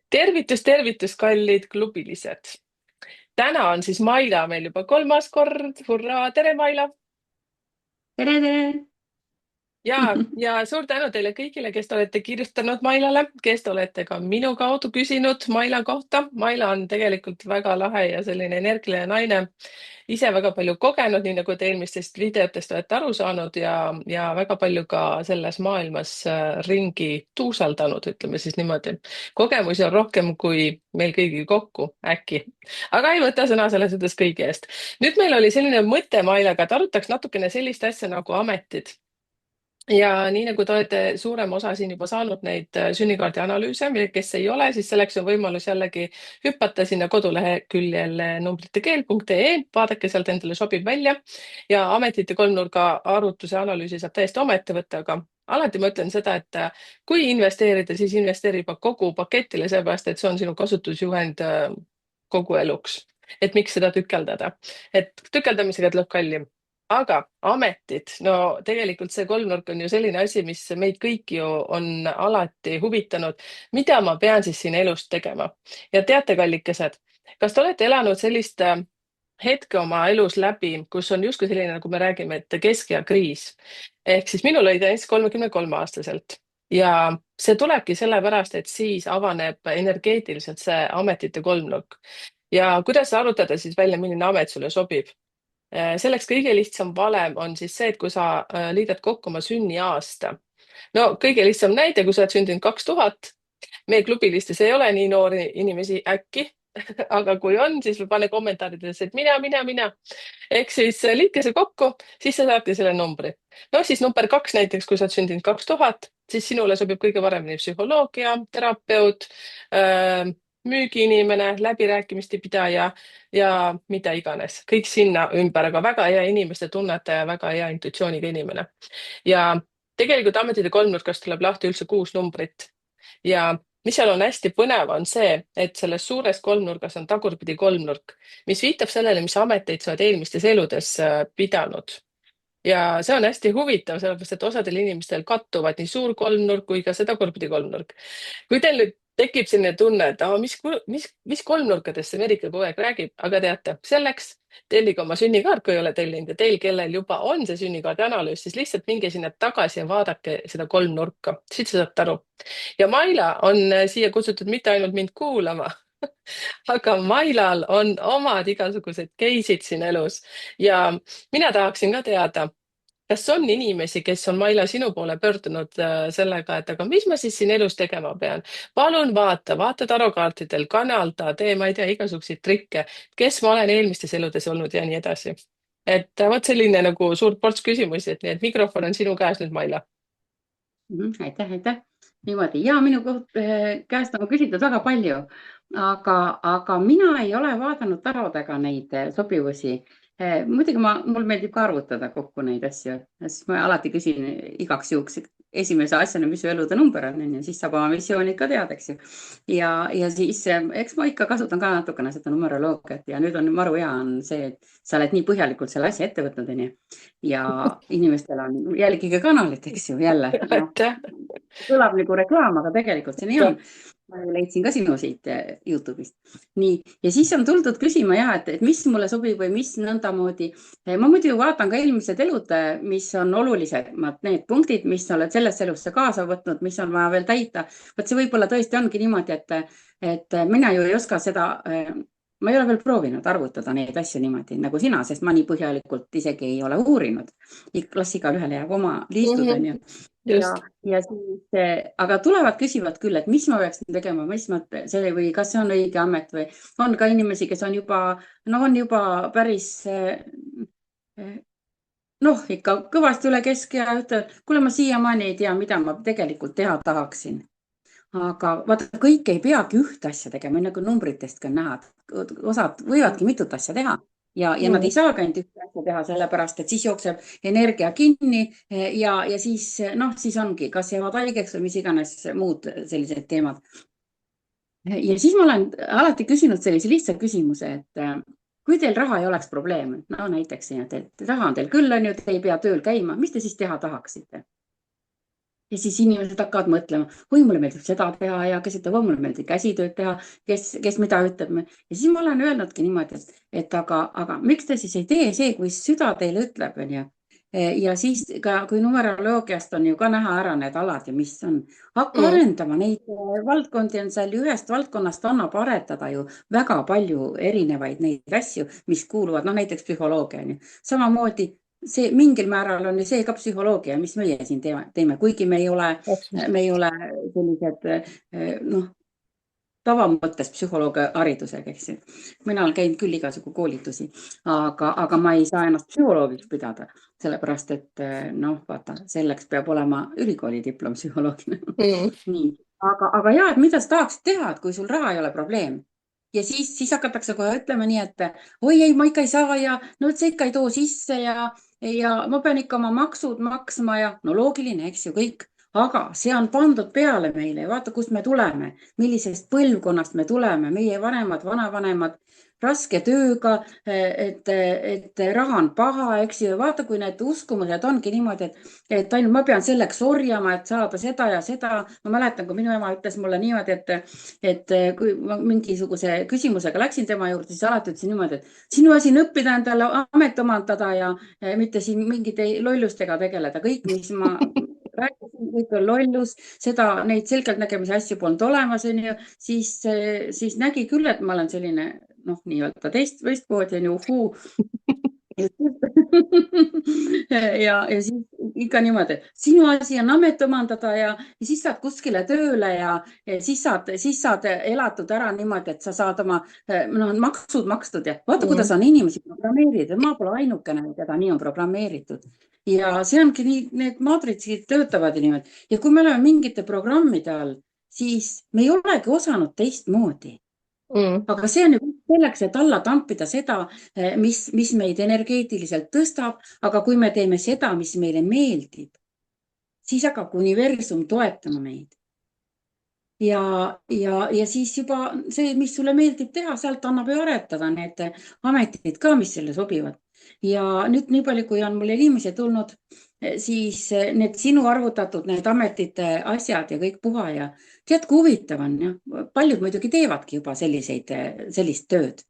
Tervitus, kallid klubilised. Täna on siis Maila meil juba kolmas kord. Hurraa, tere Maila! Tere, tere! Ja suur tänu teile kõigile, kes te olete kirjutanud Mailale, kes te olete ka minu kaudu küsinud Maila kohta. Maila on tegelikult väga lahe ja selline energiline naine, ise väga palju kogenud, nii nagu te eelmistest videotest olete aru saanud ja väga palju ka selles maailmas ringi tuusaldanud, ütleme siis niimoodi. Kogemusi on rohkem kui meil kõigil kokku, äkki. Aga ei võta sõna selles suhtes kõigi eest. Nüüd meil oli selline mõte Mailaga, et arutaks natukene sellist asja nagu ametid. Ja nii nagu te olete suurem osa siin juba saanud neid sünnikaardi analüüse, kes ei ole, siis selleks on võimalus jällegi hüppata sinna koduleheküljele numbritekeel.ee, vaadake sealt endale sobib välja ja ametite kolmnurga arvutuse analüüsi saab täiesti omaette võtta, aga alati ma ütlen seda, et kui investeerida, siis investeeri juba kogu paketile, seepärast et see on sinu kasutusjuhend kogu eluks. Et miks seda tükeldada, et tükeldamisega tuleb kallim. Aga ametid, no tegelikult see kolmnurk on ju selline asi, mis meid kõiki ju on alati huvitanud. Mida ma pean siis siin elus tegema? Ja teate, kallikesed, kas te olete elanud sellist hetke oma elus läbi, kus on justkui selline, nagu me räägime, et keskea kriis. Ehk siis minul oli ta näiteks 33-aastaselt ja see tulebki sellepärast, et siis avaneb energeetiliselt see ametite kolmnurk. Ja kuidas arutada siis välja, milline amet sulle sobib? Selleks kõige lihtsam valem on siis see, et kui sa liidad kokku oma sünniaasta. No kõige lihtsam näide, kui sa oled sündinud 2000, meie klubilistes ei ole nii noori inimesi äkki, aga kui on, siis pane kommentaarides, et mina. Ehk siis liitke see kokku, siis sa saadki selle numbri. No siis number 2 näiteks, kui sa oled sündinud 2000, siis sinule sobib kõige paremini psühholoogia, terapeut, müügiinimene, läbirääkimiste pidaja ja mida iganes. Kõik sinna ümber, aga väga hea inimeste tunnetaja, väga hea intuitsiooniga inimene. Ja tegelikult ametite kolmnurkast tuleb lahti üldse 6 numbrit. Ja mis seal on hästi põnev, on see, et selles suures kolmnurgas on tagurpidi kolmnurk, mis viitab sellele, mis ameteid sa oled eelmistes eludes pidanud. Ja see on hästi huvitav, sellepärast et osadel inimestel kattuvad nii suur kolmnurk kui ka see tagurpidi kolmnurk. Kui teil nüüd tekib selline tunne, et mis kolmnurkadest see Merike kogu aeg räägib, aga teate, selleks tellige oma sünnikaart, kui ei ole tellinud ja teil, kellel juba on see sünnikaardi analüüs, siis lihtsalt minge sinna tagasi ja vaadake seda kolmnurka, siit sa saate aru. Ja Maila on siia kutsutud mitte ainult mind kuulama, aga Mailal on omad igasugused case'id siin elus ja mina tahaksin ka teada, kas on inimesi, kes on Maila sinu poole pöördunud sellega, et aga mis ma siis siin elus tegema pean? Palun vaata tarokaartidel, kanalda, tee, ma ei tea, igasuguseid trikke, kes ma olen eelmistes eludes olnud ja nii edasi. Et vot selline nagu suur ports küsimusi, et nii et mikrofon on sinu käes nüüd, Maila. Aitäh, aitäh. Niimoodi. Ja minu käest on küsitud väga palju, aga mina ei ole vaadanud tarodega neid sobivusi. Muidugi mul meeldib ka arvutada kokku neid asju, siis ma alati küsin igaks juhuks esimese asjana, mis su elude number on, siis saab oma missioonid ka teada, eks ju. Ja siis eks ma ikka kasutan ka natukene seda numeroloogiat ja nüüd on maru hea on see, et sa oled nii põhjalikult selle asja ette võtnud, ja inimestel on jälgige kanalit, eks ju, jälle. Aitäh. Kõlab nagu reklaam, aga tegelikult see nii on. Ma leidsin ka sinu siit YouTube'ist. Nii, ja siis on tuldud küsima et mis mulle sobib või mis nõndamoodi. Ma muidu vaatan ka eelmised elud, mis on olulisemad, need punktid, mis oled sellesse elusse kaasa võtnud, mis on vaja veel täita. Võt see võib-olla tõesti ongi niimoodi, et mina ju ei oska seda, ma ei ole veel proovinud arvutada neid asju niimoodi nagu sina, sest ma nii põhjalikult isegi ei ole uurinud. Las igal ühel jääb oma liistud, on ju. Just. Ja siis, aga tulevad küsivad küll, et mis ma peaksin tegema, või kas see on õige amet või on ka inimesi, kes on juba päris, ikka kõvasti üle keskea, ütlevad, kuule, ma siiamaani ei tea, mida ma tegelikult teha tahaksin. Aga vaata, kõik ei peagi ühte asja tegema, nagu numbritest ka näha. Osad võivadki mitut asja teha. Ja nad ei saagi ainult ühte asja teha, sellepärast, et siis jookseb energia kinni ja siis ongi, kas jäävad haigeks või mis iganes muud sellised teemad. Ja siis ma olen alati küsinud sellise lihtsa küsimuse, et kui teil raha ei oleks probleem, näiteks, et raha on teil küll, on ju, te ei pea tööl käima, mis te siis teha tahaksite? ja siis inimesed hakkavad mõtlema, oi, mulle meeldib seda teha ja kes ütleb, mulle meeldib käsitööd teha, kes mida ütleb. Ja siis ma olen öelnudki niimoodi, et aga miks te siis ei tee see, kui süda teile ütleb, on ju. Ja siis ka, kui numeroloogiast on ju ka näha ära need alad ja mis on, hakka mm. arendama neid valdkondi on seal ju ühest valdkonnast annab aretada ju väga palju erinevaid neid asju, mis kuuluvad, noh näiteks psühholoogia on ju. Samamoodi see mingil määral on ju see ka psühholoogia, mis meie siin teeme, kuigi me ei ole sellised noh, tavamõttes psühholoogia haridusega, eks ju. Mina olen käinud küll igasugu koolitusi, aga ma ei saa ennast psühholoogiks pidada, sellepärast et noh, vaata, selleks peab olema ülikooli diplom psühholoogina. Mm. Nii, aga ja, et mida sa tahaksid teha, et kui sul raha ei ole probleem ja siis hakatakse kohe ütlema nii, et oi ei, ma ikka ei saa ja no see ikka ei too sisse ja ma pean ikka oma maksud maksma ja no loogiline, eks ju, kõik. Aga see on pandud peale meile ja vaata, kust me tuleme, millisest põlvkonnast me tuleme, meie vanemad, vanavanemad, raske tööga, et raha on paha, eks ju. Vaata, kui need uskumused ongi niimoodi, et ainult ma pean selleks orjama, et saada seda ja seda. Ma mäletan, kui minu ema ütles mulle niimoodi, et kui ma mingisuguse küsimusega läksin tema juurde, siis alati ütlesin niimoodi, et sinu asi on õppida endale amet omandada ja mitte siin mingite lollustega tegeleda. Kõik, mis ma rääkisin, kõik on lollus, neid selgeltnägemise asju polnud olemas, on ju, siis nägi küll, et ma olen selline, noh, nii-öelda teistmoodi on ju, uhuu. ja siis ikka niimoodi, sinu asi on amet omandada ja siis saad kuskile tööle ja siis saad elatud ära niimoodi, et sa saad oma maksud makstud ja vaata, kuidas on inimesi programmeeritud. Ma pole ainukene, keda nii on programmeeritud. Ja see ongi nii, need maatritsid töötavad niimoodi. Ja kui me oleme mingite programmide all, siis me ei olegi osanud teistmoodi. Aga see on ju selleks, et alla tampida seda, mis meid energeetiliselt tõstab, aga kui me teeme seda, mis meile meeldib, siis hakkab universum toetama meid. Ja siis juba see, mis sulle meeldib teha, sealt annab ju aretada need ametid ka, mis selle sobivad. Ja nüüd nii palju, kui on mulle inimesi tulnud, siis need sinu arvutatud, need ametite asjad ja kõik puha ja tead, kui huvitav on. Ja? Paljud muidugi teevadki juba sellist tööd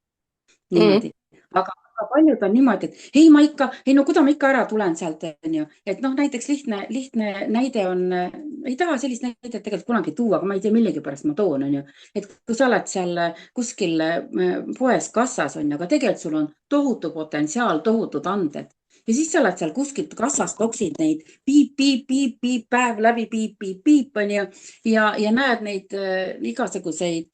niimoodi. Aga paljud on niimoodi, et ei, no kuida ma ikka ära tulen sealt, on ju. Et noh, näiteks lihtne näide on, ei taha sellist näidet tegelikult kunagi tuua, aga ma ei tea, millegi pärast ma toon, on ju. Et kui sa oled seal kuskil poes kassas, on ju, aga tegelikult sul on tohutu potentsiaal, tohutud anded. Ja siis sa oled seal kuskilt kassast, toksid neid piip, päev läbi piip, on ju. Ja näed neid igasuguseid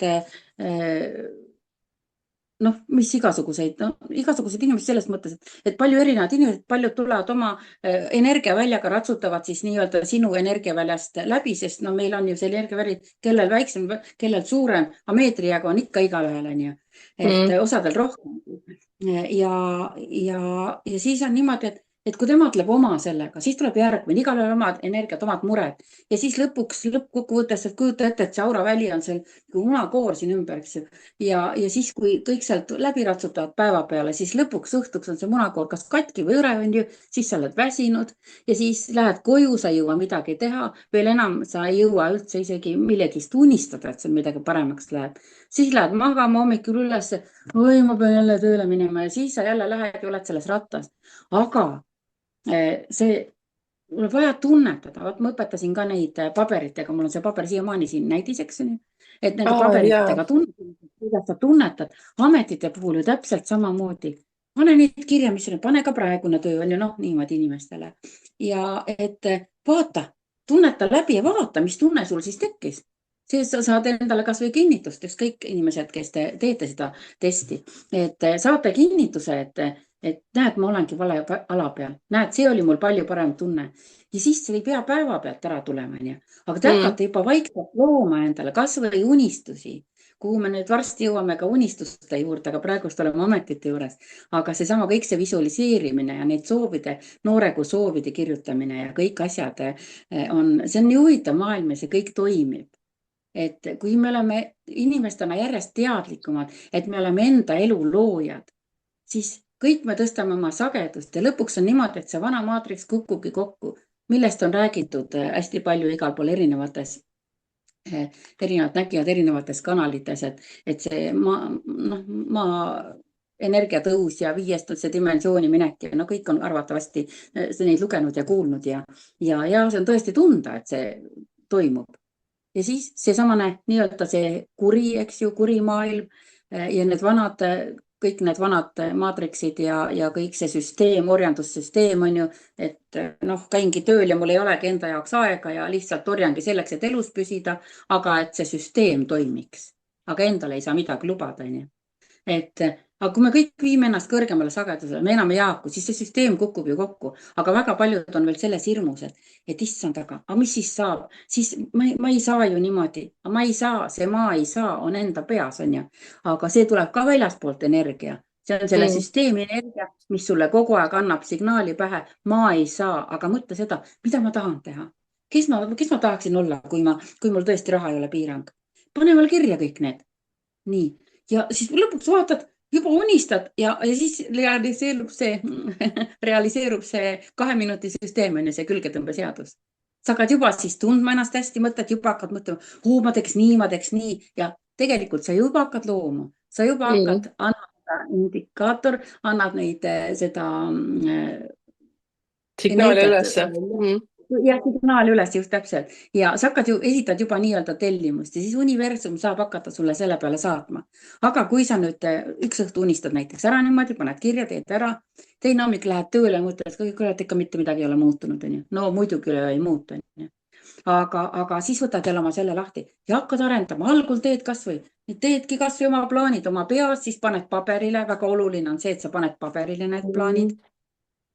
noh, mis igasugused inimesed selles mõttes, et palju erinevad inimesed, paljud tulevad oma energiaväljaga, ratsutavad siis nii-öelda sinu energiaväljast läbi, sest no meil on ju see energiaväli, kellel väiksem, kellel suurem, aga meetrijaga on ikka igalühel, on ju, et osadel rohkem. Ja siis on niimoodi, et kui tema ütleb oma sellega, siis tuleb järgmine, igalühel omad energiat, omad mured. Ja siis lõppkokkuvõttes, et kujuta ette, et see auraväli on seal unakoor siin ümber, eks ju. Ja siis, kui kõik sealt läbi ratsutavad päeva peale, siis lõpuks õhtuks on see munakoor kas katki või õre, on ju, siis sa oled väsinud ja siis lähed koju, sa ei jõua midagi teha. Veel enam sa ei jõua üldse isegi millegist unistada, et seal midagi paremaks läheb. Siis lähed magama hommikul üles, oi, ma pean jälle tööle minema ja siis sa jälle lähed ja oled selles rattas. Aga see mul vaja tunnetada, ma õpetasin ka neid paberitega, mul on see paber siiamaani siin näidiseks, et nende paberitega kuidas sa tunnetad, ametite puhul ju täpselt samamoodi. Pane neid kirja, mis on, pane ka praegune töö on ju noh, niimoodi inimestele. Ja et vaata, tunneta läbi ja vaata, mis tunne sul siis tekkis. Siis sa saad endale kas või kinnitust, kõik inimesed, kes te teete seda testi, et saate kinnituse, et näed, ma olengi vale ala peal. Näed, see oli mul palju parem tunne. Ja siis ei pea päeva pealt ära tulema, aga te hakkate juba vaikselt looma endale kas või unistusi, kuhu me nüüd varsti jõuame ka unistuste juurde, aga praegust oleme ametite juures. Aga seesama kõik see visualiseerimine ja neid soovide, nooregu soovide kirjutamine ja kõik asjad on, see on nii huvitav maailm ja see kõik toimib. Et kui me oleme inimestena järjest teadlikumad, et me oleme enda elu loojad, siis kõik me tõstame oma sagedust ja lõpuks on niimoodi, et see vana maatriks kukkubki kokku. millest on räägitud hästi palju igal pool erinevad nägijad erinevates kanalites, et see maa energiatõus ja viiestasse dimensiooni minek ja no kõik on arvatavasti neid lugenud ja kuulnud ja see on tõesti tunda, et see toimub. Ja siis seesamane nii-öelda see kuri, eks ju, kurimaailm ja kõik need vanad maatriksid ja kõik see süsteem, orjandussüsteem on ju, et noh, käingi tööl ja mul ei olegi enda jaoks aega ja lihtsalt orjangi selleks, et elus püsida, aga et see süsteem toimiks. Aga endale ei saa midagi lubada, on ju. Aga kui me kõik viime ennast kõrgemale sagedusele, me enam ei jaaku, siis see süsteem kukub ju kokku. Aga väga paljud on veel selles hirmus, et issand, aga mis siis saab? Siis ma ei saa ju niimoodi, ma ei saa, see maa ei saa, on enda peas, on ju. Aga see tuleb ka väljaspoolt energia. See on selle süsteemi energia, mis sulle kogu aeg annab signaali pähe. Ma ei saa, aga mõtle seda, mida ma tahan teha. Kes ma tahaksin olla, kui mul tõesti raha ei ole piirang? Pane veel kirja kõik need. Nii. Ja siis lõpuks vaatad, juba unistad ja siis realiseerub see 2 minuti süsteem, on ju, see külgetõmbeseadus. Sa hakkad juba siis tundma ennast hästi, mõtled, juba hakkad mõtlema, ma teeks nii ja tegelikult sa juba hakkad looma, sa juba hakkad, annad indikaator, annad neid seda signaali üles. Ja signaali üles just täpselt ja sa esitad juba nii-öelda tellimust ja siis universum saab hakata sulle selle peale saatma. Aga kui sa nüüd üks õhtu unistad näiteks ära niimoodi, paned kirja, teed ära, teine hommik lähed tööle ja mõtled, et ikka mitte midagi ei ole muutunud. No muidugi ei muutu. Aga siis võtad jälle oma selle lahti ja hakkad arendama. Algul teedki kasvõi oma plaanid oma peas, siis paned paberile. Väga oluline on see, et sa paned paberile need plaanid.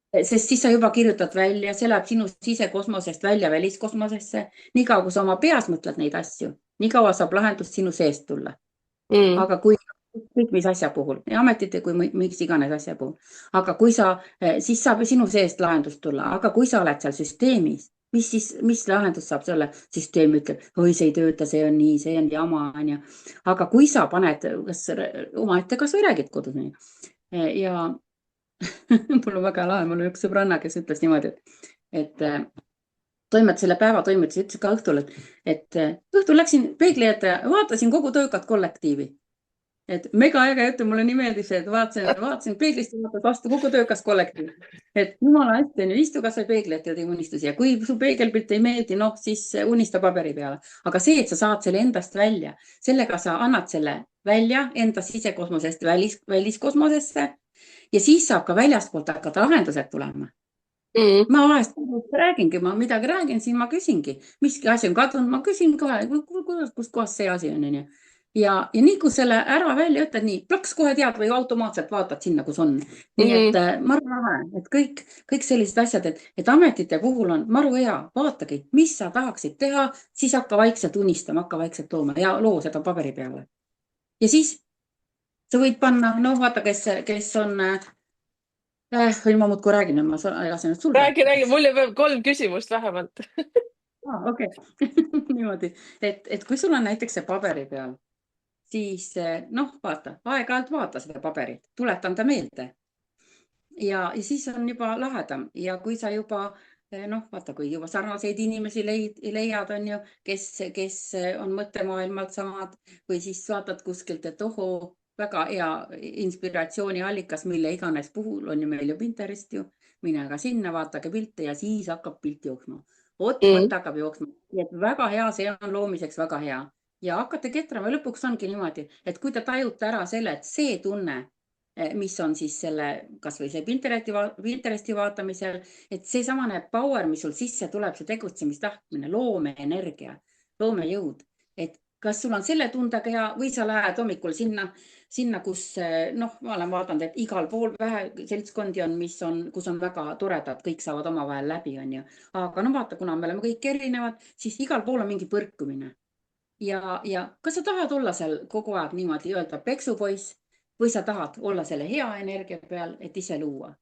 Sest siis sa juba kirjutad välja, see läheb sinu sisekosmosest välja väliskosmosesse. Nii kaua, kui sa oma peas mõtled neid asju, nii kaua saab lahendust sinu seest tulla. Aga kui kõik mis asja puhul, ametite kui miks iganes asja puhul. Aga siis saab sinu seest lahendust tulla. Aga kui sa oled seal süsteemis, mis lahendus saab selle? Süsteem ütleb, oi, see ei tööta, see on nii, see on jama. Aga kui sa paned omaette kas või räägid kodus ja mul on väga lahe, mul on üks sõbranna, kes ütles niimoodi, et selle päeva toimetusi ütles ka õhtul, et õhtul läksin peegli ette ja vaatasin kogu töökat kollektiivi. Et mega äge jutt, mulle nii meeldib see, et vaatasin peeglist ja vaatad vastu kogu töökas kollektiiv. Et jumala hästi on ju, istu kas või peegli ette ja tee unistusi ja kui su peegelpilt ei meeldi, siis unista paberi peale. Aga see, et sa saad selle endast välja, sellega sa annad selle välja enda sisekosmosest väliskosmosesse. Ja siis saab ka väljaspoolt hakata lahendused tulema. Ma vahest räägingi, ma midagi räägin, siis ma küsingi, miski asi on kadunud, ma küsin kohe, kus kohas see asi on. Ja nii kui selle ära välja ütled, nii plaks kohe tead või automaatselt vaatad sinna, kus on. Nii et maru lahe, et kõik sellised asjad, et ametite puhul on maru hea, vaatagi, mis sa tahaksid teha, siis hakka vaikselt unistama, hakka vaikselt tooma ja loo seda paberi peale. Ja siis sa võid panna, vaata, kes on, ma muudkui räägin, ma lasen nüüd sulda. Räägi, mul jääb 3 küsimust vähemalt. Okei, niimoodi, et kui sul on näiteks see paberi peal, siis vaata, aeg-ajalt vaata seda paberit, tuletan ta meelde. Ja siis on juba lahedam ja kui sa juba, vaata, kui juba sarnaseid inimesi leiad, on ju, kes on mõttemaailmalt samad või siis vaatad kuskilt, et ohoo, väga hea inspiratsiooniallikas, mille iganes puhul on ju meil ju Pinterest ju, mine ka sinna, vaatage pilte ja siis hakkab pilt jooksma. Mõte hakkab jooksma. Et väga hea, see on loomiseks väga hea. Ja hakkate ketrama, lõpuks ongi niimoodi, et kui te tajute ära selle, et see tunne, mis on siis selle, kas või see Pinteresti vaatamisel, et see samane power, mis sul sisse tuleb, see tegutsemistahtmine, loomeenergia, loomejõud, et kas sul on selle tundega hea või sa lähed hommikul sinna, kus, ma olen vaadanud, et igal pool vähe seltskondi on, kus on väga toredad, kõik saavad omavahel läbi, on ju. Aga vaata, kuna me oleme kõik erinevad, siis igal pool on mingi põrkumine. Ja kas sa tahad olla seal kogu aeg niimoodi öelda peksupoiss või sa tahad olla selle hea energia peal, et ise luua?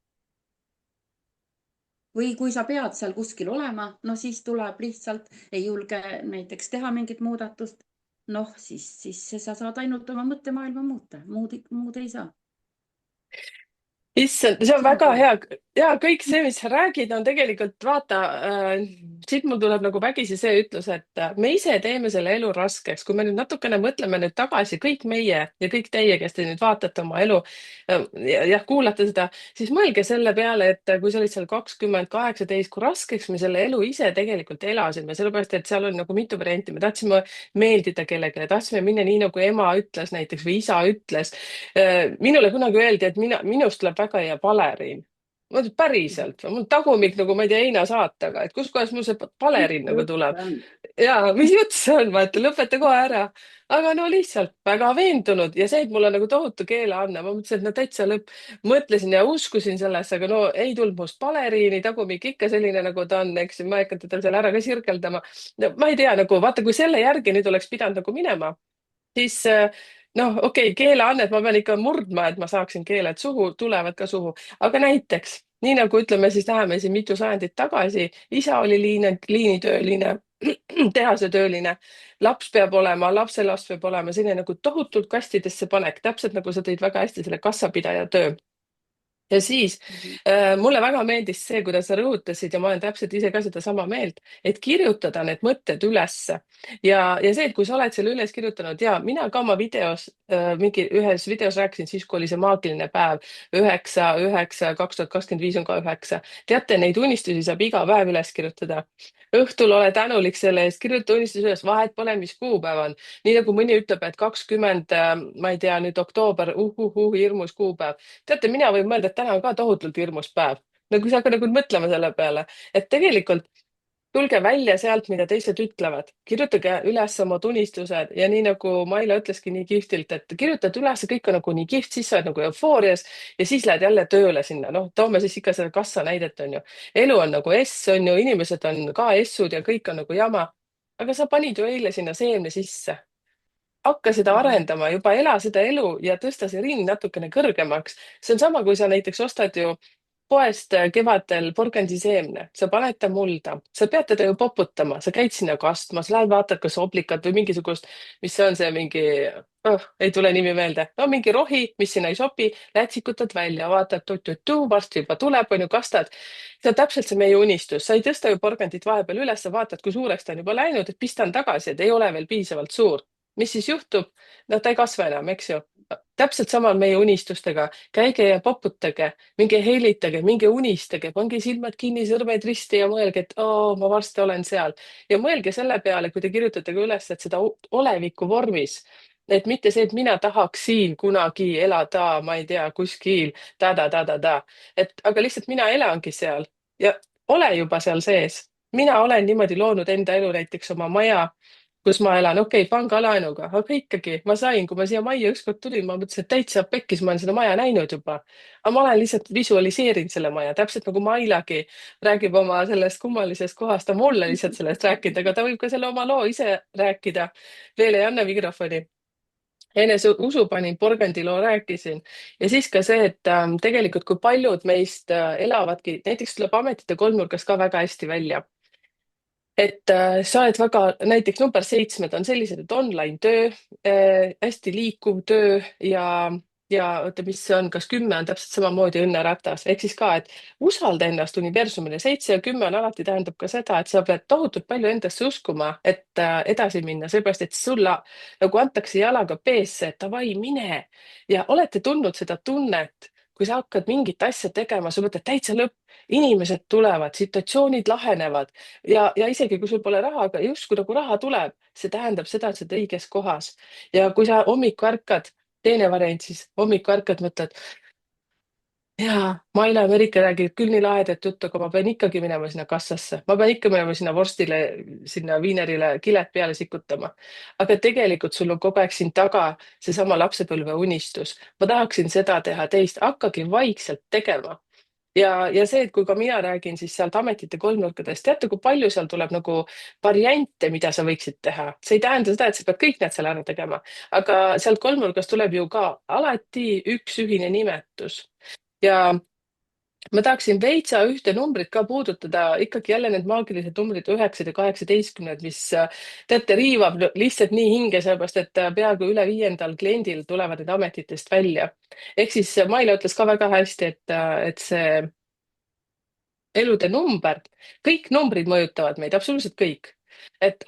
Või kui sa pead seal kuskil olema, siis tuleb lihtsalt, ei julge näiteks teha mingit muudatust. Siis sa saad ainult oma mõttemaailma muuta, muud ei saa. issand, see on väga hea ja kõik see, mis sa räägid, on tegelikult vaata siit mul tuleb nagu vägisi see ütlus, et me ise teeme selle elu raskeks. Kui me nüüd natukene mõtleme nüüd tagasi, kõik meie ja kõik teie, kes te nüüd vaatate oma elu jah, kuulate seda, siis mõelge selle peale, et kui sa olid seal 20, 18, kui raskeks me selle elu ise tegelikult elasime, sellepärast et seal on nagu mitu varianti, me tahtsime meeldida kellelegi, tahtsime minna nii, nagu ema ütles näiteks või isa ütles. Minule kunagi öeldi, et minust tuleb väga hea baleriin. Ma ütlen päriselt, mul tagumik nagu ma ei tea heinasaatega, et kuskohast mul see Mis baleriin nagu jutt tuleb. see on? Ja mis jutt see on, vaata, lõpeta kohe ära. Aga no lihtsalt väga veendunud ja see, et mul on nagu tohutu keeleanne, ma mõtlesin, et no täitsa lõpp, mõtlesin ja uskusin sellesse, aga no ei tulnud must baleriini, tagumik ikka selline, nagu ta on, eks ju, ma ei hakanud teda seal ära ka sirgeldama. No, ma ei tea, nagu vaata, kui selle järgi nüüd oleks pidanud nagu minema, siis noh, okei, keeleannet ma pean ikka murdma, et ma saaksin keeled suhu, tulevad ka suhu. Aga näiteks, nii nagu ütleme, siis läheme siin mitu sajandit tagasi, isa oli liinitööline, tehasetööline, laps peab olema, lapselaps peab olema selline nagu tohutult kastidesse panek, täpselt nagu sa tõid väga hästi selle kassapidaja töö. Ja siis Mhm. mulle väga meeldis see, kuidas sa rõhutasid ja ma olen täpselt ise ka sedasama meelt, et kirjutada need mõtted ülesse. Ja see, et kui sa oled selle üles kirjutanud ja mina ka oma videos, mingi ühes videos rääkisin siis, kui oli see maagiline päev, 9/9/2025 on ka 9. teate, neid unistusi saab iga päev üles kirjutada. Õhtul ole tänulik selle eest, kirjuta unistus üles, vahet pole, mis kuupäev on. Nii nagu mõni ütleb, et 20, ma ei tea, nüüd oktoober, hirmus kuupäev. Teate, mina võin mõelda, et täna on ka tohutult hirmus päev. No kui sa hakkad nagu mõtlema selle peale, et tegelikult tulge välja sealt, mida teised ütlevad, kirjutage üles oma tunnistused ja nii nagu Maila ütleski nii kihvtilt, et kirjutad üles, kõik on nagu nii kihvt, siis sa oled nagu eufoorias ja siis lähed jälle tööle sinna. Noh, toome siis ikka seda kassa näidet, on ju. elu on nagu S, on ju, inimesed on ka S-ud ja kõik on nagu jama. aga sa panid ju eile sinna seemne sisse, hakka seda Mhm. arendama, juba ela seda elu ja tõsta see rind natukene kõrgemaks. see on sama, kui sa näiteks ostad ju poest kevadel porgandiseemne, sa paned ta mulda, sa pead teda ju poputama, sa käid sinna kastma, sa lähed vaatad, kas oblikat või mingisugust, mis see on, see mingi ei tule nimi meelde, no mingi rohi, mis sinna ei sobi, lähed sikutad välja, vaatad tutt-tutt-tuu, varsti juba tuleb, on ju, kastad. see on täpselt see meie unistus, sa ei tõsta ju porgandit vahepeal üles, sa vaatad, kui suureks ta on juba läinud, et pistan tagasi, et ei ole veel piisavalt suur. Mis siis juhtub? No ta ei kasva enam, eks ju. täpselt sama on meie unistustega, käige ja poputage, minge helitage, minge unistage, pange silmad kinni, sõrmed risti ja mõelge, et oo, ma varsti olen seal. ja mõelge selle peale, kui te kirjutate ka üles, et seda oleviku vormis. Et mitte see, et mina tahaksin kunagi elada, ma ei tea, kuskil ta-ta-ta-ta-ta. et aga lihtsalt mina elangi seal ja ole juba seal sees. mina olen niimoodi loonud enda elu, näiteks oma maja, kus ma elan, okei, pangalaenuga, aga ikkagi ma sain, kui ma siia majja ükskord tulin, ma mõtlesin, et täitsa pekkis, ma olen seda maja näinud juba. aga ma olen lihtsalt visualiseerinud selle maja, täpselt nagu Mailagi räägib oma sellest kummalisest kohast, ta mulle lihtsalt sellest rääkinud, aga ta võib ka selle oma loo ise rääkida. veel ei anna mikrofoni. enese usu panin, porgandiloo rääkisin ja siis ka see, et tegelikult kui paljud meist elavadki, näiteks tuleb ametite kolmnurgas ka väga hästi välja, et sa oled väga, näiteks number 7 on sellised, et online töö hästi liikuv töö ja oota, mis see on, kas 10 on täpselt samamoodi õnneratas, ehk siis ka, et usalda ennast universumile, 7 ja 10 on alati tähendab ka seda, et sa pead tohutult palju endasse uskuma, et edasi minna, seepärast et sulle nagu antakse jalaga peesse, et davai, mine ja olete tundnud seda tunnet, kui sa hakkad mingit asja tegema, sa mõtled täitsa lõpp, inimesed tulevad, situatsioonid lahenevad ja isegi kui sul pole raha, aga justkui nagu raha tuleb, see tähendab seda, et sa oled õiges kohas. ja kui sa hommikul ärkad, teine variant siis, hommikul ärkad, mõtled, jaa, Maila Merike räägib küll nii lahedat juttu, aga ma pean ikkagi minema sinna kassasse, ma pean ikka minema sinna vorstile, sinna viinerile kiled peale sikutama. aga tegelikult sul on kogu aeg siin taga seesama lapsepõlve unistus. ma tahaksin seda teha, teist, hakkagi vaikselt tegema ja see, et kui ka mina räägin siis sealt ametite kolmnurkadest, teate, kui palju seal tuleb nagu variante, mida sa võiksid teha. see ei tähenda seda, et sa pead kõik need seal ära tegema, aga sealt kolmnurgast tuleb ju ka alati üks ühine nimetus ja ma tahaksin veitsa ühte numbrit ka puudutada, ikkagi jälle need maagilised numbrid 9 ja 18, mis teate, riivab lihtsalt nii hinge, sellepärast et peaaegu üle 5. kliendil tulevad need ametitest välja. ehk siis Maile ütles ka väga hästi, et see elude number, kõik numbrid mõjutavad meid, absoluutselt kõik. Et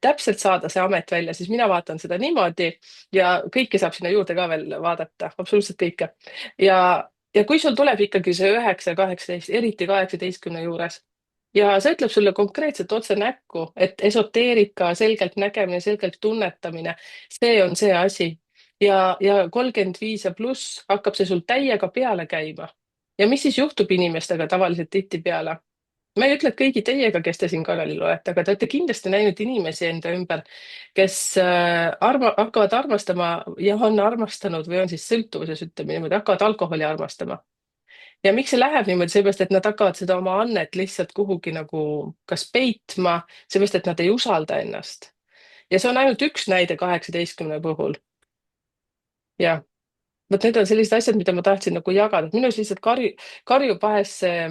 täpselt saada see amet välja, siis mina vaatan seda niimoodi ja kõike saab sinna juurde ka veel vaadata, absoluutselt kõike. Ja kui sul tuleb ikkagi see 9, 18, eriti 18 juures ja see ütleb sulle konkreetselt otse näkku, et esoteerika, selgelt nägemine, selgelt tunnetamine, see on see asi. Ja 35 ja pluss hakkab see sul täiega peale käima. Ja mis siis juhtub inimestega tavaliselt tihtipeale? Ma ei ütle, et kõigi teiega, kes te siin kanalil olete, aga te olete kindlasti näinud inimesi enda ümber, kes hakkavad armastama ja on armastanud või on siis sõltuvuses, ütleme niimoodi, hakkavad alkoholi armastama. Ja miks see läheb niimoodi, seepärast, et nad hakkavad seda oma annet lihtsalt kuhugi nagu kas peitma, seepärast, et nad ei usalda ennast. Ja see on ainult üks näide 18 puhul. jah, vot need on sellised asjad, mida ma tahtsin nagu jagada, et minus lihtsalt karjub vahest see,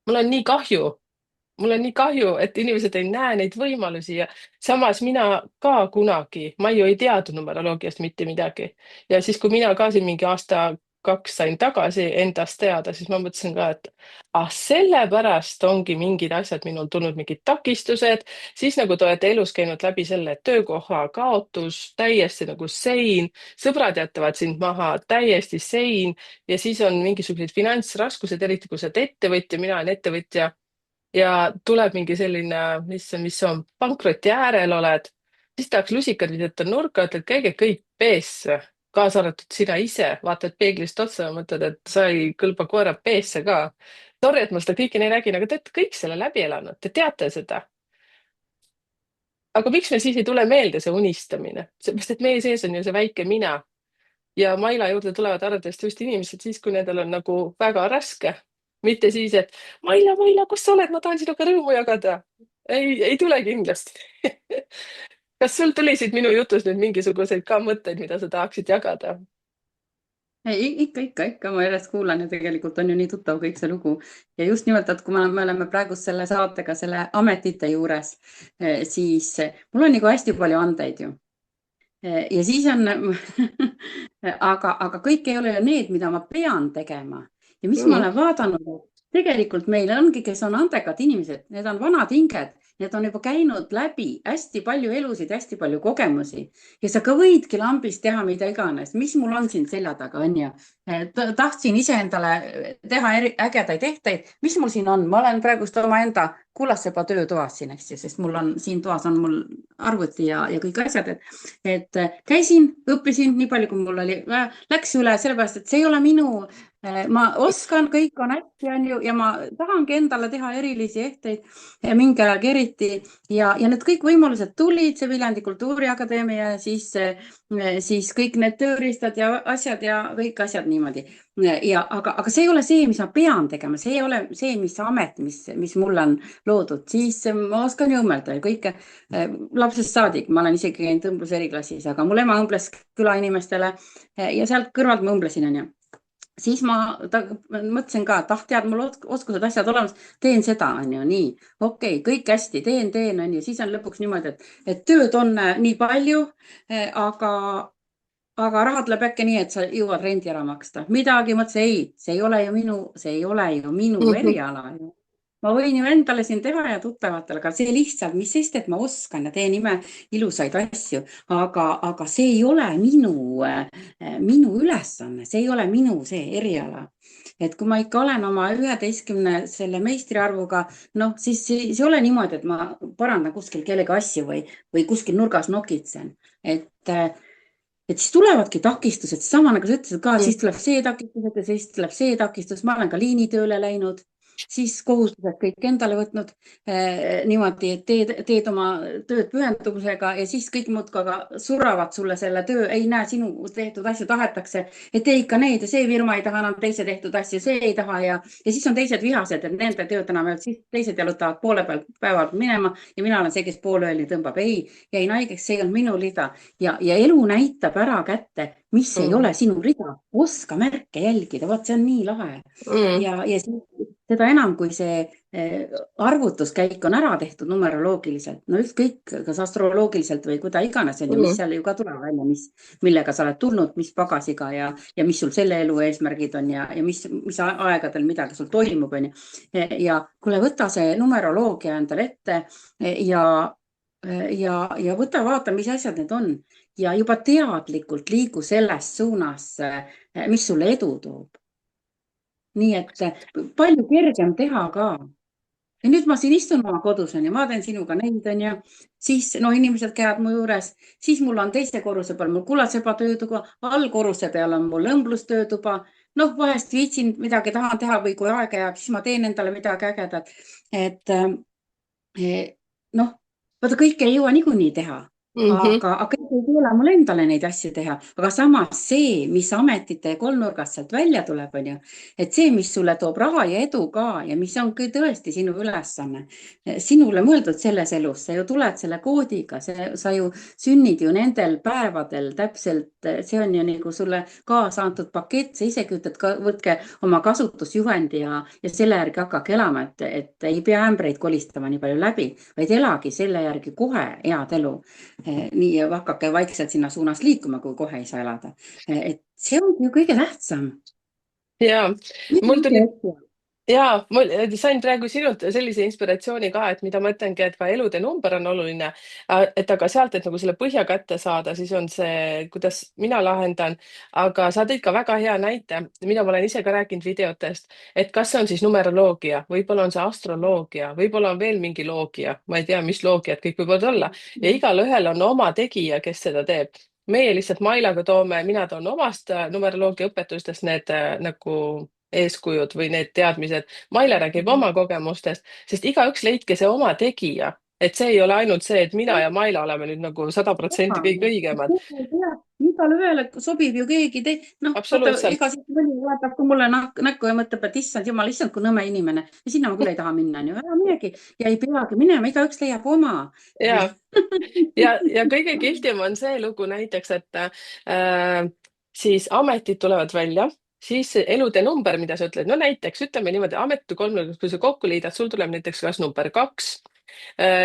mul on nii kahju, mul on nii kahju, et inimesed ei näe neid võimalusi ja samas mina ka kunagi, ma ju ei teadnud numeroloogiast mitte midagi. Ja siis, kui mina ka siin mingi aasta-kaks sain tagasi endast teada, siis ma mõtlesin ka, et sellepärast ongi mingid asjad minul tulnud, mingid takistused, siis nagu te olete elus käinud läbi selle töökoha kaotus, täiesti nagu sein, sõbrad jätavad sind maha, täiesti sein ja siis on mingisugused finantsraskused, eriti kui sa oled ettevõtja, mina olen ettevõtja ja tuleb mingi selline, mis on pankroti äärel oled, siis tahaks lusikad visata nurka, ütled, käige kõik peesse, kaasa arvatud sina ise, vaatad peeglist otsa ja mõtled, et sa ei kõlba koera peesse ka. Sorry, et ma seda kõike nii räägin, aga te olete kõik selle läbi elanud, te teate seda. Aga miks meil siis ei tule meelde see unistamine? Seepärast, et meie sees on ju see väike mina ja Maila juurde tulevad arvatavasti just inimesed siis, kui nendel on nagu väga raske. Mitte siis, et Maila, Maila, kus sa oled, ma tahan sinuga rõõmu jagada. Ei tule kindlasti. Kas sul tulisid minu jutus nüüd mingisuguseid ka mõtteid, mida sa tahaksid jagada? Ikka, ma järjest kuulan ja tegelikult on ju nii tuttav kõik see lugu. Ja just nimelt, et kui me oleme praegu selle saatega selle ametite juures, siis mul on nagu hästi palju andeid ju. Ja siis on, aga kõik ei ole ju need, mida ma pean tegema. Ja mis ma olen vaadanud, tegelikult meil ongi, kes on andekad inimesed, need on vanad hinged, need on juba käinud läbi hästi palju elusid, hästi palju kogemusi ja sa ka võidki lambist teha mida iganes, mis mul on siin selja taga, on ju. Tahtsin iseendale teha ägedaid ehteid, mis mul siin on, ma olen praegust omaenda Kullasepa töötoas siin, eks ju, sest mul on siin toas on mul arvuti ja kõik asjad, et käisin, õppisin nii palju, kui mul oli, läks üle sellepärast, et see ei ole minu, ma oskan, kõik on hästi, on ju, ja ma tahangi endale teha erilisi ehteid mingi aeg eriti ja need kõik võimalused tulid, see Viljandi Kultuuriakadeemia ja siis kõik need tööriistad ja asjad ja kõik asjad niimoodi. Aga see ei ole see, mis ma pean tegema, see ei ole see, mis amet, mis mul on loodud, siis ma oskan ju õmmelda ja kõike lapsest saadik, ma olen isegi käinud õmbluse eriklassis, aga mul ema õmbles külainimestele ja sealt kõrvalt ma õmblesin, on ju. Siis ma mõtlesin ka, et tead, mul oskused asjad olemas, teen seda, on ju, nii, okei, kõik hästi, teen, on ju, siis on lõpuks niimoodi, et tööd on nii palju, aga raha tuleb äkki nii, et sa jõuad rendi ära maksta. Midagi mõtlesin, ei, see ei ole ju minu eriala. Ma võin ju endale siin teha ja tuttavatele, aga see lihtsalt, mis sest, et ma oskan ja teen ilusaid asju, aga see ei ole minu ülesanne, see ei ole minu see eriala. Et kui ma ikka olen oma 11 selle meistriarvuga, siis ei ole niimoodi, et ma parandan kuskil kellegi asju või kuskil nurgas nokitsen. Et siis tulevadki takistused, sama nagu sa ütlesid ka, siis tuleb see takistus ja siis tuleb see takistus. Ma olen ka liinitööle läinud siis kohustused kõik endale võtnud niimoodi, et teed oma tööd pühendumusega ja siis kõik muudkui aga suravad sulle selle töö. Ei näe, sinu tehtud asju tahetakse, et tee ikka need ja see firma ei taha enam teise tehtud asju, see ei taha ja siis on teised vihased, et nende tööd enam ei ole, siis teised jalutavad poole pealt päeval minema ja mina olen see, kes poolööli tõmbab. Ei, jäin haigeks, see ei olnud minu rida ja elu näitab ära kätte, mis ei mm, ole sinu rida. Oska märke jälgida, vot see on nii lahe mm, ja seda enam, kui see arvutuskäik on ära tehtud numeroloogiliselt, no ükskõik, kas astroloogiliselt või kuida iganes, on ju, mis mm. seal ju ka tuleb välja, millega sa oled tulnud, mis pagasiga ja mis sul selle elu eesmärgid on ja mis aegadel midagi sul toimub, on ju. Ja kuule, võta see numeroloogia endale ette ja võta, vaata, mis asjad need on ja juba teadlikult liigu selles suunas, mis sulle edu toob. Nii et palju kergem teha ka. Ja nüüd ma siin istun oma kodus on ju, ma teen sinuga neid on ju, siis no inimesed käivad mu juures, siis mul on teise korruse peal mul kullasepa töötuba, allkorruse peal on mul õmblustöötuba. Noh, vahest viitsin midagi tahan teha või kui aega jääb, siis ma teen endale midagi ägedat. Et noh, vaata kõike ei jõua niikuinii teha, Mhm. aga kõik ei keela mul endale neid asju teha, aga samas see, mis ametite kolmnurgast sealt välja tuleb, on ju, et see, mis sulle toob raha ja edu ka ja mis on küll tõesti sinu ülesanne, sinule mõeldud selles elus, sa ju tuled selle koodiga, sa ju sünnid ju nendel päevadel täpselt, see on ju nagu sulle kaasa antud pakett, sa isegi ütled, võtke oma kasutusjuhendi ja selle järgi hakake elama, et ei pea ämbreid kolistama nii palju läbi, vaid elagi selle järgi kohe head elu. Nii hakake vaikselt sinna suunas liikuma, kui kohe ei saa elada. Et see ongi ju kõige tähtsam. Ja mul Mida tuli ette? ja ma sain praegu sinult sellise inspiratsiooni ka, et mida ma ütlengi, et ka elude number on oluline, et aga sealt, et nagu selle põhja kätte saada, siis on see, kuidas mina lahendan. Aga sa tõid ka väga hea näite, mida ma olen ise ka rääkinud videotest, et kas see on siis numeroloogia, võib-olla on see astroloogia, võib-olla on veel mingi loogia, ma ei tea, mis loogiad kõik võivad olla ja igalühel on oma tegija, kes seda teeb. Meie lihtsalt Mailaga toome, mina toon omast numeroloogia õpetustest need nagu eeskujud või need teadmised. Maile räägib oma kogemustest, sest igaüks leidke see oma tegija, et see ei ole ainult see, et mina ja Maila oleme nüüd nagu 100% kõik õigemad. Igale ühele sobib ju keegi noh, vaata, Absoluutselt. ega siis mõni vaatab ka mulle näkku ja mõtleb, et issand jumal, issand, kui nõme inimene ja sinna ma küll ei taha minna, on ju, ära minegi ja ei peagi minema, igaüks leiab oma. Ja, ja kõige kihvtim on see lugu näiteks, et siis ametid tulevad välja, siis see elude number, mida sa ütled, no näiteks ütleme niimoodi, ameti kolmnurgas, kui sa kokku liidad, sul tuleb näiteks kas number 2,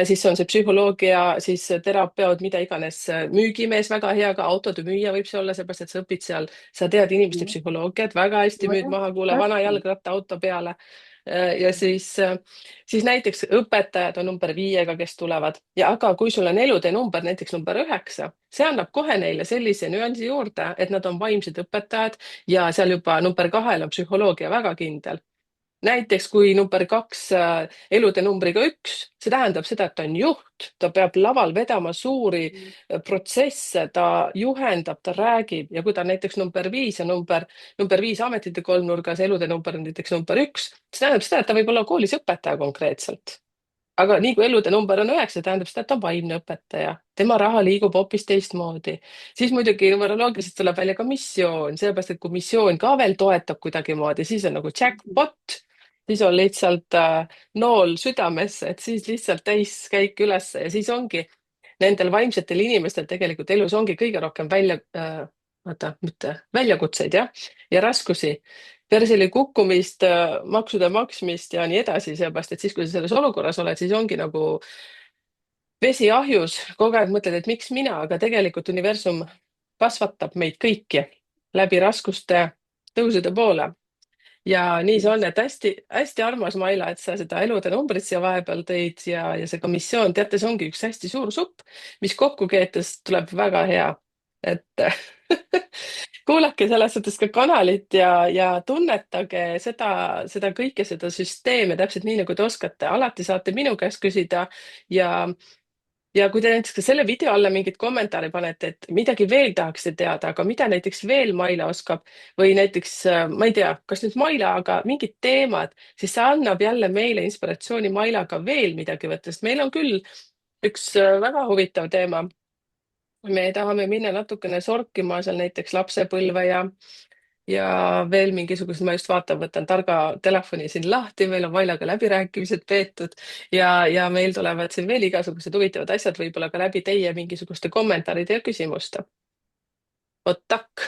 siis on see psühholoogia, siis terapeut, mida iganes, müügimees, väga hea ka automüüja võib see olla, seepärast et sa õpid seal, sa tead inimeste psühholoogiat, väga hästi müüd Nojah, maha, kuule vana täpselt. jalgratta auto peale. Ja siis näiteks õpetajad on number 5-ga, kes tulevad ja aga kui sul on elude number, näiteks number 9, see annab kohe neile sellise nüansi juurde, et nad on vaimsed õpetajad ja seal juba number 2 on psühholoogia väga kindel. Näiteks kui number 2 elude numbriga 1, see tähendab seda, et ta on juht, ta peab laval vedama suuri protsesse, ta juhendab, ta räägib ja kui ta on näiteks number 5 ja number 5 ametite kolmnurgas, elude number on näiteks number 1, see tähendab seda, et ta võib olla koolis õpetaja konkreetselt. Aga nii kui elude number on 9, tähendab seda, et ta on vaimne õpetaja. Tema raha liigub hoopis teistmoodi. Siis muidugi numeroloogiliselt tuleb välja ka missioon, sellepärast et kui missioon ka veel toetab kuidagimoodi, siis on nagu jackpot, siis on lihtsalt nool südamesse, et siis lihtsalt täiskäik ülesse ja siis ongi nendel vaimsetel inimestel tegelikult elus ongi kõige rohkem vaata, mitte väljakutseid ja raskusi, perseli kukkumist, maksude maksmist ja nii edasi, sellepärast et siis, kui sa selles olukorras oled, siis ongi nagu vesi ahjus, kogu aeg mõtled, et miks mina, aga tegelikult universum kasvatab meid kõiki läbi raskuste tõusude poole. Ja nii see on, et hästi-hästi armas, Maila, et sa seda elude numbrit siia vahepeal tõid ja see komisjon, teate, see ongi üks hästi suur supp, mis kokku keetes tuleb väga hea. Et kuulake selles suhtes ka kanalit ja tunnetage seda kõike, seda süsteemi täpselt nii, nagu te oskate. Alati saate minu käest küsida ja ja kui te näiteks ka selle video alla mingit kommentaari panete, et midagi veel tahaksite teada, aga mida näiteks veel Maila oskab või näiteks, ma ei tea, kas nüüd Maila, aga mingid teemad, siis see annab jälle meile inspiratsiooni Mailaga veel midagi võtta, sest meil on küll üks väga huvitav teema. Me tahame minna natukene sorkima seal näiteks lapsepõlve ja veel mingisugused, ma just vaatan, võtan targa telefoni siin lahti, meil on Mailaga läbirääkimised peetud ja meil tulevad siin veel igasugused huvitavad asjad, võib-olla ka läbi teie mingisuguste kommentaaride ja küsimuste. Vot tak.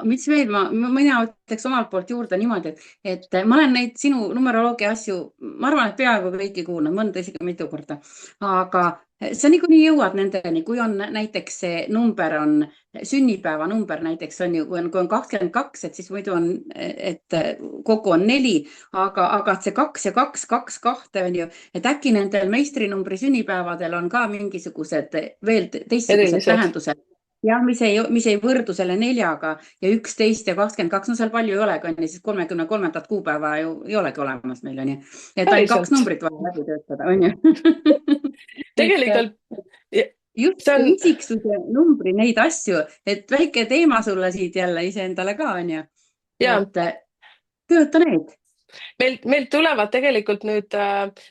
Mis veel, mina ütleks omalt poolt juurde niimoodi, et ma olen neid sinu numeroloogia asju, ma arvan, et peaaegu kõiki kuulnud, mõnda isegi mitu korda, aga sa niikuinii jõuad nendeni, kui on näiteks see number on, sünnipäeva number näiteks on ju, kui on 22, et siis muidu on, et kokku on 4, aga see 2 ja 2, 2, 2 on ju, et äkki nendel meistrinumbri sünnipäevadel on ka mingisugused veel teistsugused Erilised. tähendused. Jah, mis ei võrdu selle 4-ga ja 11 ja 22, no seal palju ei olegi, on ju, siis 33. kuupäeva ju ei olegi olemas meil, on ju. Et ainult 2 Päriselt. numbrit vaja läbi töötada, on ju. Tegelikult Just see on, isiksuse numbri neid asju, et väike teema sulle siit jälle iseendale ka, on ju. ja Et tööta need. meil tulevad tegelikult nüüd,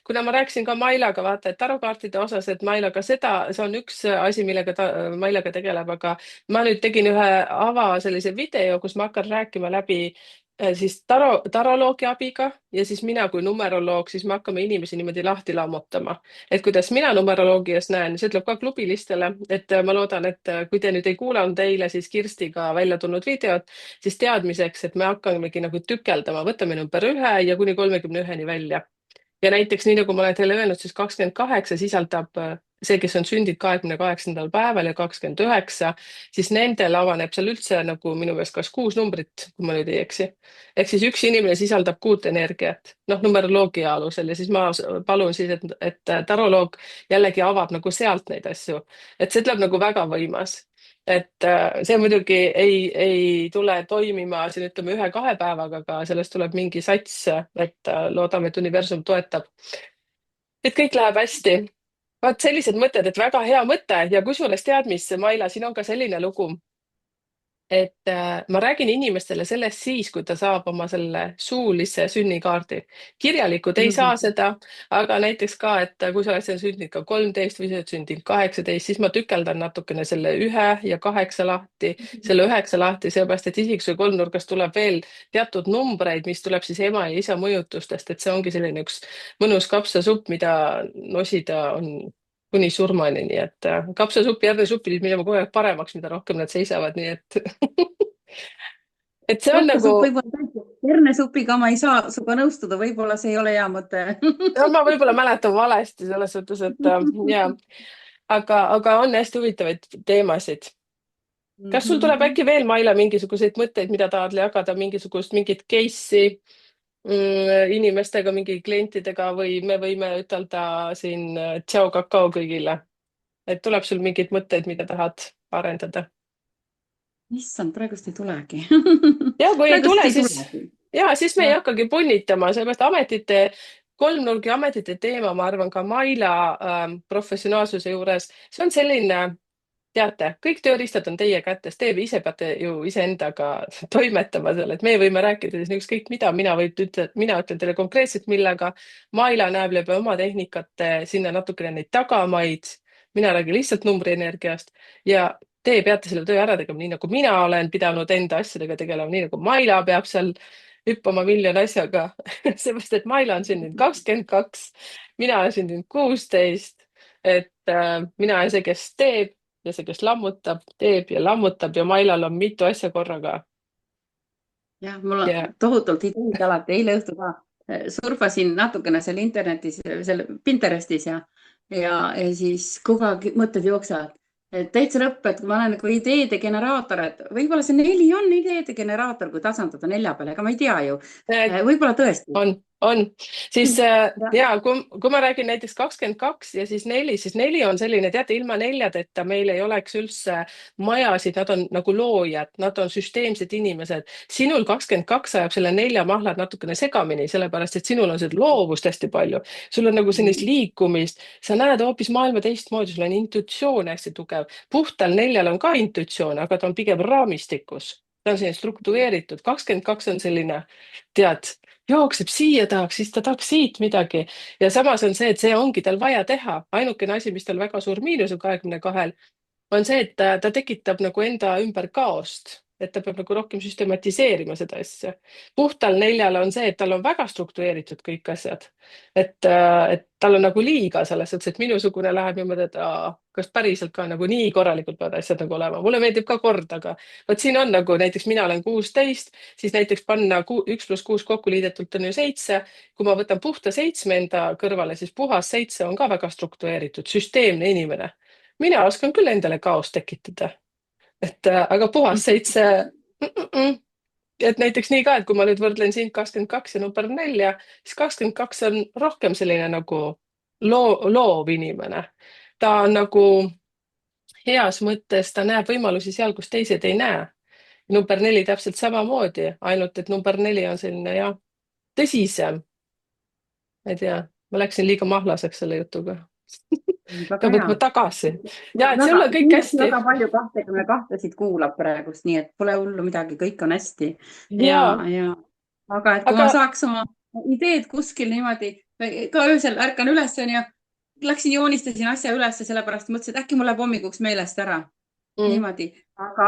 kuna ma rääkisin ka Mailaga, vaata, et tarokaartide osas, et Mailaga see on üks asi, millega ta Mailaga tegeleb, aga ma nüüd tegin ühe sellise video, kus ma hakkan rääkima läbi siis taroloogi abiga ja siis mina kui numeroloog, siis me hakkame inimesi niimoodi lahti lammutama. Et kuidas mina numeroloogias näen, see tuleb ka klubilistele, et ma loodan, et kui te nüüd ei kuulanud eile siis Kirstiga välja tulnud videot, siis teadmiseks, et me hakkamegi nagu tükeldama, võtame number 1 ja kuni 31 välja. Ja näiteks nii nagu ma olen teile öelnud, siis 28 sisaldab see, kes on sündinud 28. päeval ja 29, siis nendel avaneb seal üldse nagu minu meelest kas 6 numbrit, kui ma nüüd ei eksi. Ehk siis üks inimene sisaldab 6 energiat, noh, numeroloogia alusel ja siis ma palun siis, et taroloog jällegi avab nagu sealt neid asju. Et see tuleb nagu väga võimas. Et see muidugi ei tule toimima siin ütleme 1-2 päevaga, aga sellest tuleb mingi sats, et loodame, et universum toetab. Et kõik läheb hästi. Vaat sellised mõtted, et väga hea mõte ja kusjuures tead, mis Maila, siin on ka selline lugu, et ma räägin inimestele sellest siis, kui ta saab oma selle suulise sünnikaardi. Kirjalikud ei saa seda, aga näiteks ka, et kui sa oled seal sündinud ka 13 või sa oled sündinud 18, siis ma tükeldan natukene selle 1 ja 8 lahti, selle 9 lahti, seepärast et isiksuse kolmnurgast tuleb veel teatud numbreid, mis tuleb siis ema ja isa mõjutustest, et see ongi selline üks mõnus kapsasupp, mida nosida on kuni surmani, nii et kapsasuppi, hernesuppi pidi minema kogu aeg paremaks, mida rohkem nad seisavad, nii et et see on nagu, Kapsasupp võib-olla tõesti, hernesupiga ma ei saa sinuga nõustuda, võib-olla see ei ole hea mõte. ma võib-olla mäletan valesti selles suhtes, et ja, aga on hästi huvitavaid teemasid. Kas sul tuleb äkki veel, Maila, mingisuguseid mõtteid, mida tahad jagada, mingit case'i inimestega, mingi klientidega või me võime ütelda siin tšau kakao kõigile? Et tuleb sul mingeid mõtteid, mida tahad arendada? Issand, praegust ei tulegi. Ja kui ei tule, siis me ei Ja. hakkagi punnitama, sellepärast kolmnurgi ametite teema, ma arvan, ka Maila professionaalsuse juures, see on selline, teate, kõik tööriistad on teie kätes, te ise peate ju iseendaga toimetama seal, et me võime rääkida siis ükskõik mida, mina ütlen teile konkreetselt, millega Maila näeb läbi oma tehnikate sinna natukene neid tagamaid, mina räägin lihtsalt numbrienergiast ja te peate selle töö ära tegema, nii nagu mina olen pidanud enda asjadega tegelema, nii nagu Maila peab seal hüppama miljon asjaga, seepärast, et Maila on sündinud 22, mina olen sündinud 16, et mina olen see, kes teeb ja see, kes lammutab, teeb ja lammutab ja Mailal on mitu asja korraga. Jah, mul on tohutult ideid alati, eile õhtul ka surfasin natukene seal internetis, seal Pinterestis ja siis kogu aeg mõtted jooksevad. Täitsa lõpp, et ma olen nagu ideede generaator, et võib-olla see 4 on ideede generaator, kui tasandada 4 peale, aga ma ei tea ju. Võib-olla tõesti. on, siis Ja. ja kui ma räägin näiteks 22 ja siis 4 on selline, teate, ilma neljadeta meil ei oleks üldse majasid, nad on nagu loojad, nad on süsteemsed inimesed. Sinul 22 ajab selle nelja mahlad natukene segamini, sellepärast et sinul on seda loovust hästi palju. sul on nagu sellist liikumist, sa näed hoopis maailma teistmoodi, sul on intuitsioon hästi tugev. puhtal neljal on ka intuitsioon, aga ta on pigem raamistikus. Ta on selline struktureeritud, 22 on selline, tead, jookseb siia tahaks, siis ta tahaks siit midagi. Ja samas on see, et see ongi tal vaja teha. Ainukene asi, mis tal väga suur miinus on 22-l, on see, et ta tekitab nagu enda ümber kaost, et ta peab nagu rohkem süstematiseerima seda asja. puhtal neljal on see, et tal on väga struktureeritud kõik asjad. Et tal on nagu liiga selles suhtes, et minusugune läheb niimoodi, et kas päriselt ka nagu nii korralikult peavad asjad nagu olema. Mulle meeldib ka kord, aga vot siin on nagu näiteks mina olen 16, siis näiteks panna 1 + 6 kokku liidetult on ju 7. Kui ma võtan puhta 7 enda kõrvale, siis puhas 7 on ka väga struktureeritud, süsteemne inimene. Mina oskan küll endale kaost tekitada, aga puhas 7 mm-mm. Et näiteks nii ka, et kui ma nüüd võrdlen sind 22 ja number 4, siis 22 on rohkem selline nagu loov inimene. Ta on nagu heas mõttes, ta näeb võimalusi seal, kus teised ei näe. number 4 täpselt samamoodi, ainult et number 4 on selline jah, tõsisem. Ma ei tea, ma läksin liiga mahlaseks selle jutuga. Väga peab hea. võtma tagasi. Ja, et sul Väga, on kõik kindlasti hästi. väga palju 22-sid kuulab praegust, nii et pole hullu midagi, kõik on hästi. ja, Ja, ja, aga et kui ma aga saaks oma ideed kuskil niimoodi, ka öösel ärkan üles onju, läksin joonistasin asja ülesse, sellepärast mõtlesin, et äkki mul läheb hommikuks meelest ära. mm, Niimoodi,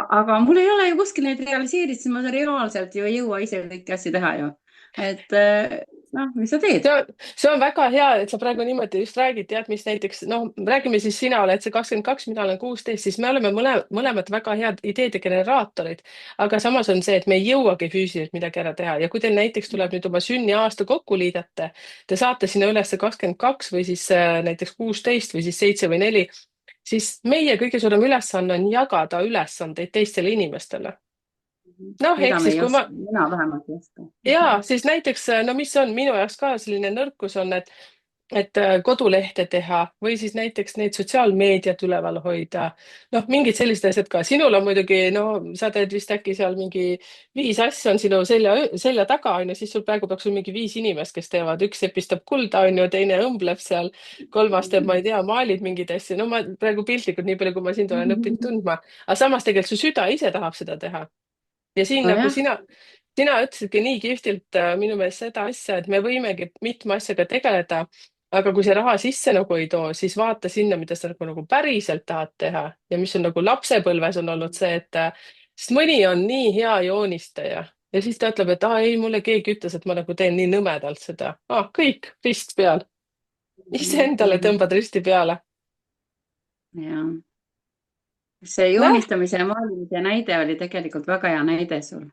aga mul ei ole ju kuskil neid realiseeritud, siis ma reaalselt ju ei jõua ise kõiki asju teha ju. Et noh, mis sa teed? see on väga hea, et sa praegu niimoodi just räägid, tead, mis näiteks, noh, räägime siis, sina oled see 22, mina olen 16, siis me oleme mõlemad väga head ideede generaatorid. Aga samas on see, et me ei jõuagi füüsiliselt midagi ära teha ja kui teil näiteks tuleb nüüd oma sünniaasta kokku liidate, te saate sinna üles 22 või siis näiteks 16 või siis 7 või 4, siis meie kõige suurem ülesanne on jagada ülesandeid teistele inimestele. noh, Seda ehk me siis ei kui ma oska, mina vähemalt ei oska. ja siis näiteks, no mis on minu jaoks ka selline nõrkus on, et kodulehte teha või siis näiteks neid sotsiaalmeediat üleval hoida. noh, mingid sellised asjad ka. Sinul on muidugi, no sa teed vist äkki seal mingi 5 asja on sinu selja taga, on ju, siis sul praegu peaks olema mingi 5 inimest, kes teevad, üks epistab kulda, on ju, teine õmbleb seal, kolmas teeb, ma ei tea, maalib mingeid asju. no ma praegu piltlikult, nii palju, kui ma sind olen õppinud tundma, aga samas tegelikult su süda ise tahab seda teha. Ja siin nagu nojah, sina ütlesidki nii kihvtilt minu meelest seda asja, et me võimegi mitme asjaga tegeleda, aga kui see raha sisse nagu ei too, siis vaata sinna, mida sa nagu päriselt tahad teha ja mis on nagu lapsepõlves on olnud see, et sest mõni on nii hea joonistaja ja siis ta ütleb, et ei, mulle keegi ütles, et ma nagu teen nii nõmedalt seda. Kõik, rist peal. Iseendale tõmbad risti peale. jah. See noh, joonistamise ja maalimise näide oli tegelikult väga hea näide sul.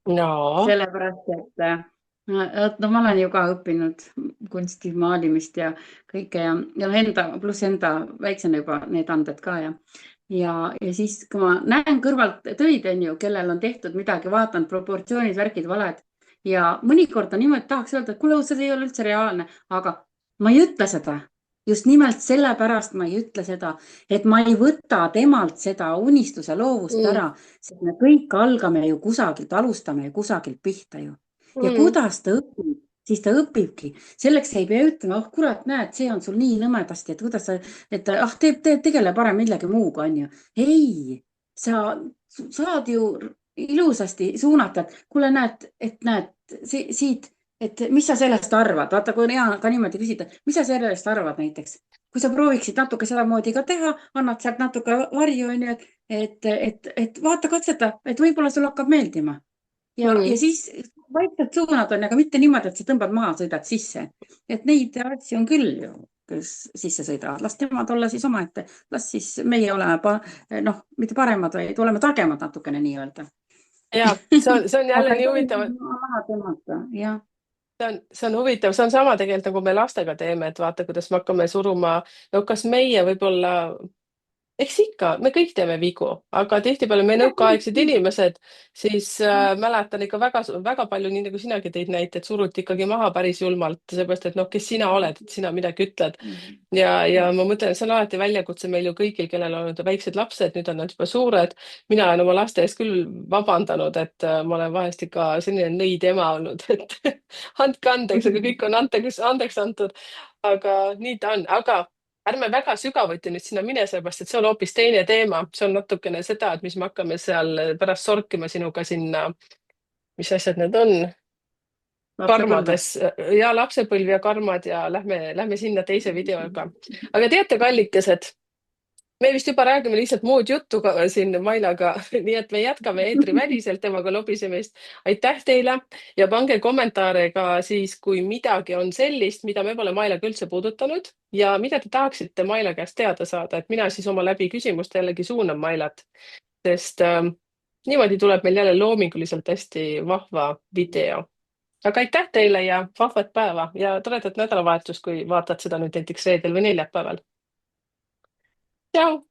no, Sellepärast, et no ma olen ju ka õppinud kunstimaalimist ja kõike ja noh, pluss enda väiksena juba need anded ka ja siis, kui ma näen kõrvalt töid, on ju, kellel on tehtud midagi, vaatan proportsioonid, värgid, valed ja mõnikord on niimoodi, tahaks öelda, et kuule, see ei ole üldse reaalne, aga ma ei ütle seda. Just nimelt sellepärast ma ei ütle seda, et ma ei võta temalt seda unistuse loovust mm, ära, sest me kõik algame ju kusagilt, alustame ju kusagilt pihta ju. Ja mm, kuidas ta õpib, siis ta õpibki. Selleks ei pea ütlema, oh kurat, näed, see on sul nii nõmedasti, et kuidas sa, et tegele parem millegi muuga, on ju. Ei, sa saad ju ilusasti suunata, et kuule, näed, siit, et mis sa sellest arvad? Vaata, kui on hea ka niimoodi küsida, mis sa sellest arvad näiteks? Kui sa prooviksid natuke sedamoodi ka teha, annad sealt natuke varju, on ju, et vaata, katseta, et võib-olla sul hakkab meeldima. Ja mm. siis vaikselt suunad on, aga mitte niimoodi, et sa tõmbad maha, sõidad sisse. Et neid asju on küll ju, kes sisse sõidavad. Las temad olla siis omaette. Las siis meie oleme, noh, mitte paremad, vaid oleme targemad natukene nii-öelda. ja see on jälle Aga ei nii tohi huvitav, maha tõmmata, jah. see on huvitav, see on sama tegelikult nagu me lastega teeme, et vaata, kuidas me hakkame suruma, no kas meie võib-olla eks ikka, me kõik teeme vigu, aga tihtipeale me nõukaaegsed inimesed, siis mäletan ikka väga palju, nii nagu sinagi tõid näite, et suruti ikkagi maha päris julmalt, seepärast et noh, kes sina oled, et sina midagi ütled. Ja ma mõtlen, et see on alati väljakutse meil ju kõigil, kellel on nüüd väiksed lapsed, nüüd on nad juba suured. mina olen oma laste ees küll vabandanud, et ma olen vahest ikka selline nõid ema olnud, et andke andeks, aga kõik on andeks antud. aga nii ta on, aga ärme väga sügavuti nüüd sinna mine, sellepärast et see on hoopis teine teema, see on natukene seda, et mis me hakkame seal pärast sorkima sinuga sinna, mis asjad need on, lapsepõlve. karmades ja lapsepõlv ja karmad ja lähme sinna teise videoga. aga teate, kallikesed, me vist juba räägime lihtsalt muud juttu ka siin Mailaga, nii et me jätkame eetriväliselt temaga lobisemist. aitäh teile ja pange kommentaare ka siis, kui midagi on sellist, mida me pole Mailaga üldse puudutanud ja mida te tahaksite Maila käest teada saada, et mina siis oma läbi küsimuste jällegi suunan Mailat, sest niimoodi tuleb meil jälle loominguliselt hästi vahva video. aga aitäh teile ja vahvat päeva ja toredat nädalavahetust, kui vaatad seda nüüd näiteks reedel või neljapäeval. tšau.